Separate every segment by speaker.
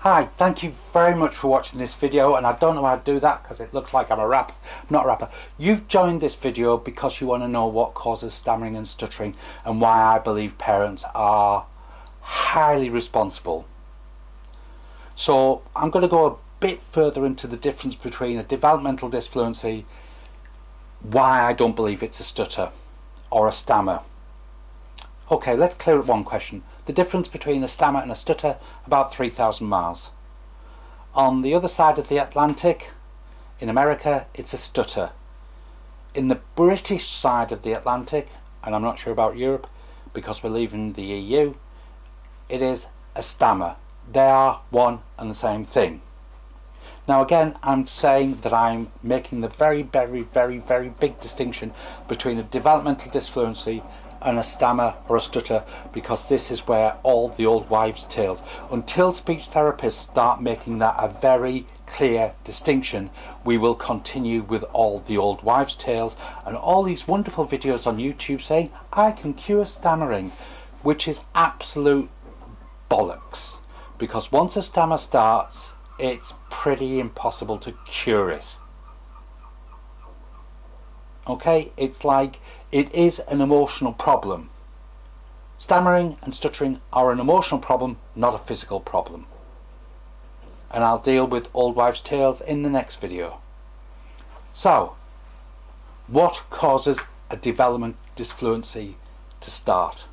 Speaker 1: Hi, thank you very much for watching this video, and I don't know how to do that because it looks like I'm a rapper. I'm not a rapper. You've joined this video because you want to know what causes stammering and stuttering and why I believe parents are highly responsible. So I'm going to go a bit further into the difference between a developmental disfluency, why I don't believe it's a stutter or a stammer. Okay, let's clear up one question. The difference between a stammer and a stutter, about 3,000 miles. On the other side of the Atlantic, in America, it's a stutter. In the British side of the Atlantic, and I'm not sure about Europe because we're leaving the EU, it is a stammer. They are one and the same thing. Now again, I'm saying that I'm making the very big distinction between a developmental disfluency and a stammer or a stutter, because this is where all the old wives' tales, until speech therapists start making that a very clear distinction, we will continue with all the old wives' tales and all these wonderful videos on YouTube saying I can cure stammering, which is absolute bollocks, because once a stammer starts, it's pretty impossible to cure it. Okay, it's like it is an emotional problem. Stammering and stuttering are an emotional problem, not a physical problem. And I'll deal with old wives' tales in the next video. So, what causes a development disfluency to start?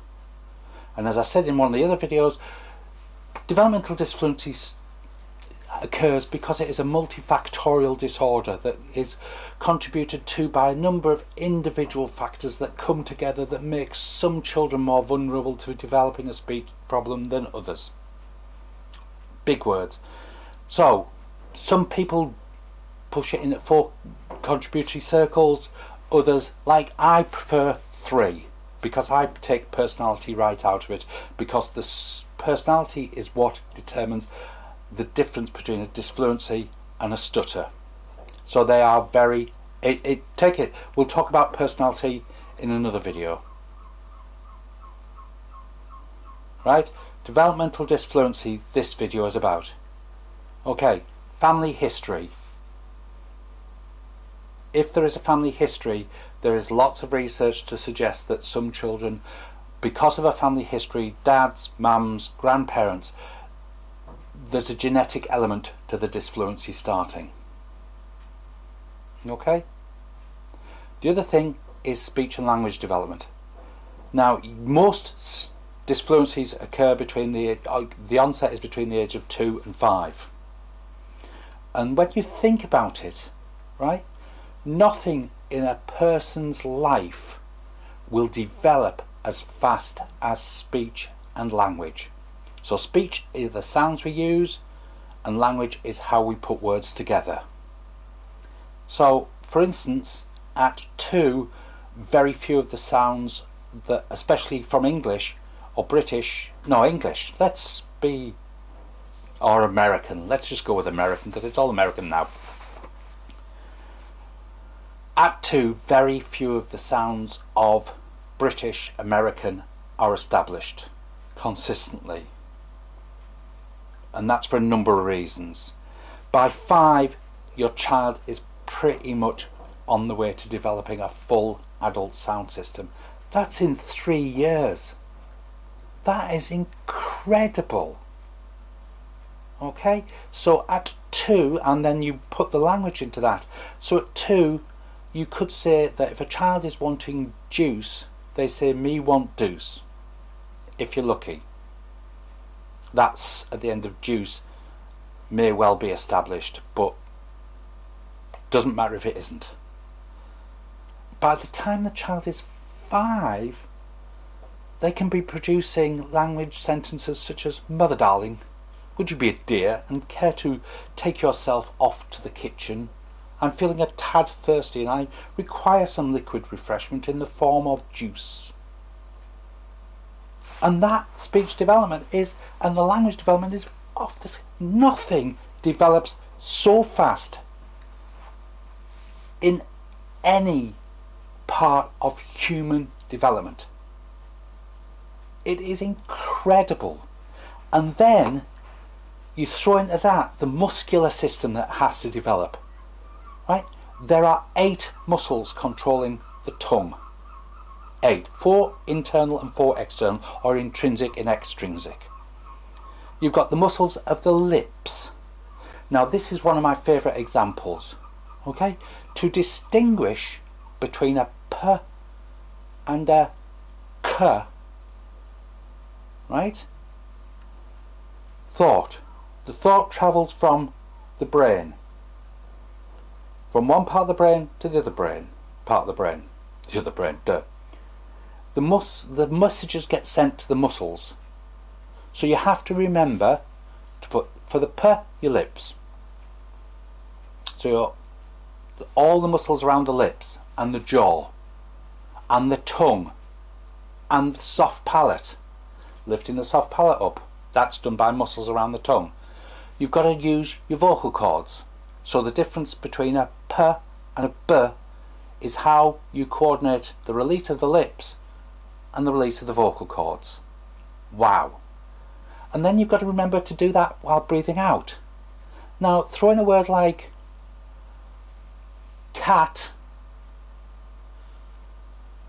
Speaker 1: And as I said in one of the other videos, developmental disfluency occurs because it is a multifactorial disorder that is contributed to by a number of individual factors that come together that make some children more vulnerable to developing a speech problem than others. Big words. So some people push it in at 4 contributory circles, others, like I, prefer 3 because I take personality right out of it, because the personality is what determines the difference between a disfluency and a stutter. So they are very, we'll talk about personality in another video. Right? Developmental disfluency, this video is about. Okay, family history. If there is a family history, there is lots of research to suggest that some children, because of a family history, dads, mums, grandparents, there's a genetic element to the disfluency starting. Okay? The other thing is speech and language development. Now, most disfluencies occur between the onset is between the age of 2 and 5. And when you think about it, right, nothing in a person's life will develop as fast as speech and language. So speech is the sounds we use, and language is how we put words together. So, for instance, at 2, very few of the sounds that, especially from English or British, no, English, or American, let's just go with American because it's all American now. At 2, very few of the sounds of British, American are established consistently. And that's for a number of reasons. By 5, your child is pretty much on the way to developing a full adult sound system. That's in 3 years. That is incredible. Okay, so at 2, and then you put the language into that. So at 2, you could say that if a child is wanting juice, they say me want deuce, if you're lucky. That's at the end of juice may well be established, but doesn't matter if it isn't. By the time the child is 5, they can be producing language sentences such as mother darling, would you be a dear and care to take yourself off to the kitchen? I'm feeling a tad thirsty and I require some liquid refreshment in the form of juice. And that speech development is, and the language development is off this. Nothing develops so fast in any part of human development. It is incredible. And then you throw into that the muscular system that has to develop, right? There are 8 muscles controlling the tongue. 8. 4 internal and 4 external, or intrinsic and extrinsic. You've got the muscles of the lips. Now this is one of my favourite examples, okay? To distinguish between a p and a k, right? Thought. The thought travels from the brain. From one part of the brain to the other brain. Part of the brain. The other brain, duh. The messages get sent to the muscles. So you have to remember to put, for the p, your lips. So all the muscles around the lips and the jaw and the tongue and the soft palate. Lifting the soft palate up, that's done by muscles around the tongue. You've got to use your vocal cords. So the difference between a p and a b is how you coordinate the release of the lips and the release of the vocal cords. Wow. And then you've got to remember to do that while breathing out. Now throw in a word like cat,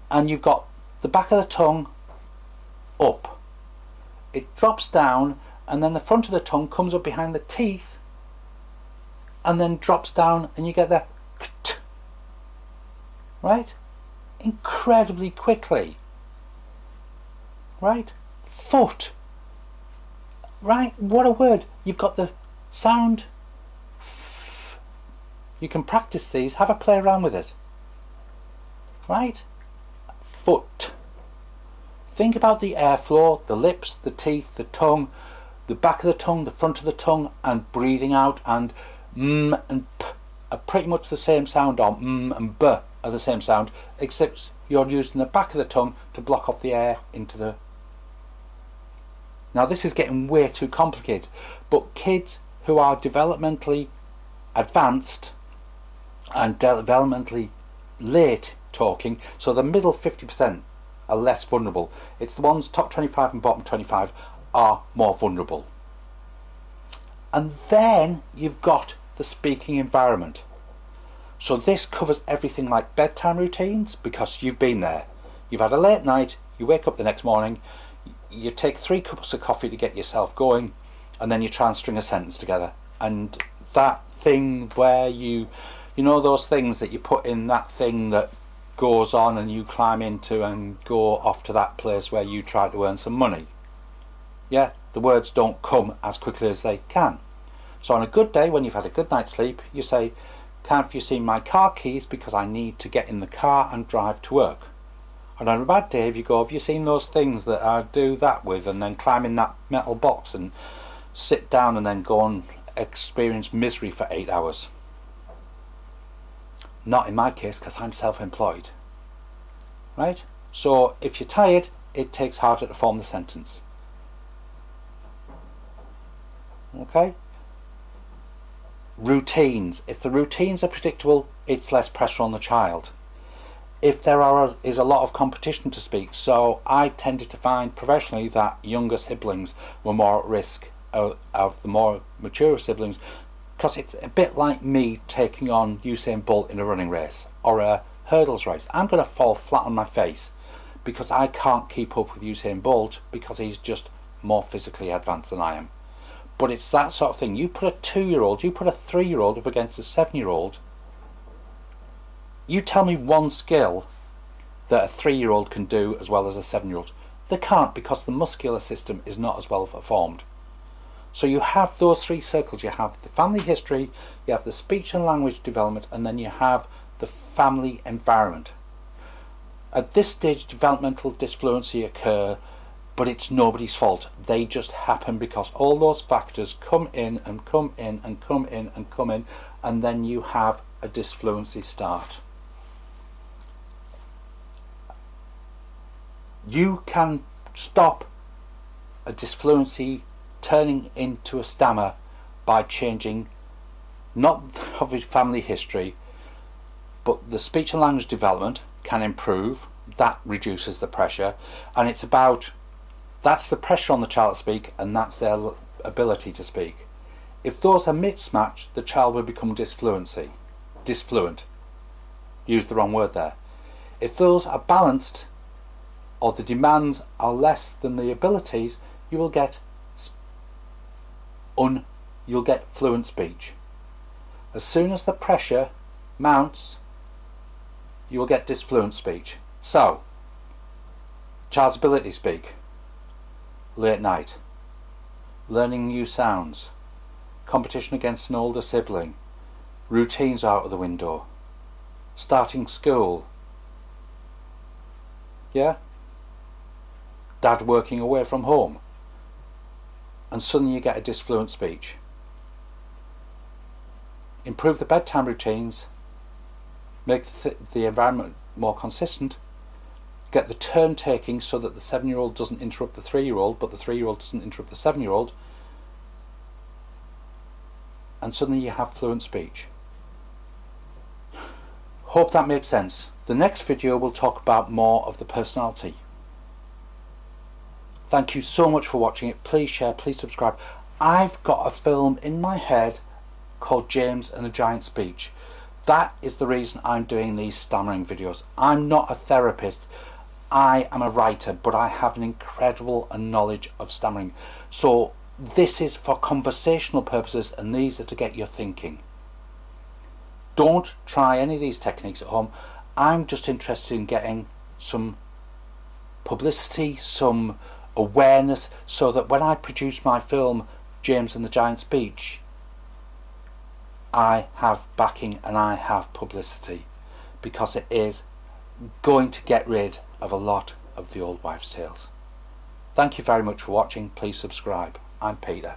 Speaker 1: and you've got the back of the tongue up. It drops down, and then the front of the tongue comes up behind the teeth and then drops down, and you get the kt, right? Incredibly quickly, right? Foot, right? What a word. You've got the sound. You can practice these, have a play around with it, right? Foot. Think about the airflow, the lips, the teeth, the tongue, the back of the tongue, the front of the tongue, and breathing out, and and p are pretty much the same sound, or and b are the same sound, except you're using the back of the tongue to block off the air into the... Now this is getting way too complicated, but kids who are developmentally advanced and developmentally late talking, so the middle 50% are less vulnerable. It's the ones top 25 and bottom 25 are more vulnerable. And then you've got the speaking environment. So this covers everything like bedtime routines, because you've been there. You've had a late night, you wake up the next morning, you take 3 cups of coffee to get yourself going, and then you try and string a sentence together. And that thing where you know those things that you put in that thing that goes on and you climb into and go off to that place where you try to earn some money. Yeah, the words don't come as quickly as they can. So on a good day, when you've had a good night's sleep, you say, "Can't you see my car keys, because I need to get in the car and drive to work?" And on a bad day, if you go, "Have you seen those things that I do that with?" and then climb in that metal box and sit down and then go and experience misery for 8 hours. Not in my case, because I'm self-employed, right? So if you're tired, it takes harder to form the sentence. Okay? Routines. If the routines are predictable, it's less pressure on the child. If there is a lot of competition to speak, so I tended to find professionally that younger siblings were more at risk of the more mature siblings, because it's a bit like me taking on Usain Bolt in a running race or a hurdles race. I'm going to fall flat on my face because I can't keep up with Usain Bolt, because he's just more physically advanced than I am. But it's that sort of thing. You put a 2-year-old, you put a 3-year-old up against a 7-year-old, you tell me one skill that a 3-year-old can do as well as a 7-year-old. They can't, because the muscular system is not as well formed. So you have those 3 circles. You have the family history, you have the speech and language development, and then you have the family environment. At this stage, developmental disfluency occur, but it's nobody's fault. They just happen because all those factors come in and come in and come in and come in, and then you have a disfluency start. You can stop a disfluency turning into a stammer by changing not of his family history, but the speech and language development can improve. That reduces the pressure, and it's about, that's the pressure on the child to speak, and that's their ability to speak. If those are mismatched, the child will become disfluent. Use the wrong word there. If those are balanced, or the demands are less than the abilities, you will get fluent speech. As soon as the pressure mounts, you will get disfluent speech. So, child's ability to speak, late night, learning new sounds, competition against an older sibling, routines out of the window, starting school, yeah, dad working away from home, and suddenly you get a disfluent speech. Improve the bedtime routines, make the environment more consistent, get the turn taking so that the 7-year-old doesn't interrupt the 3-year-old, but the 3-year-old doesn't interrupt the 7-year-old, and suddenly you have fluent speech. Hope that makes sense. The next video will talk about more of the personality. Thank you so much for watching it. Please share, please subscribe. I've got a film in my head called James and the Giant Speech. That is the reason I'm doing these stammering videos. I'm not a therapist, I am a writer, but I have an incredible knowledge of stammering. So this is for conversational purposes, and these are to get you thinking. Don't try any of these techniques at home. I'm just interested in getting some publicity, some awareness, so that when I produce my film James and the Giant Speech, I have backing and I have publicity, because it is going to get rid of a lot of the old wives' tales. Thank you very much for watching. Please subscribe. I'm Peter.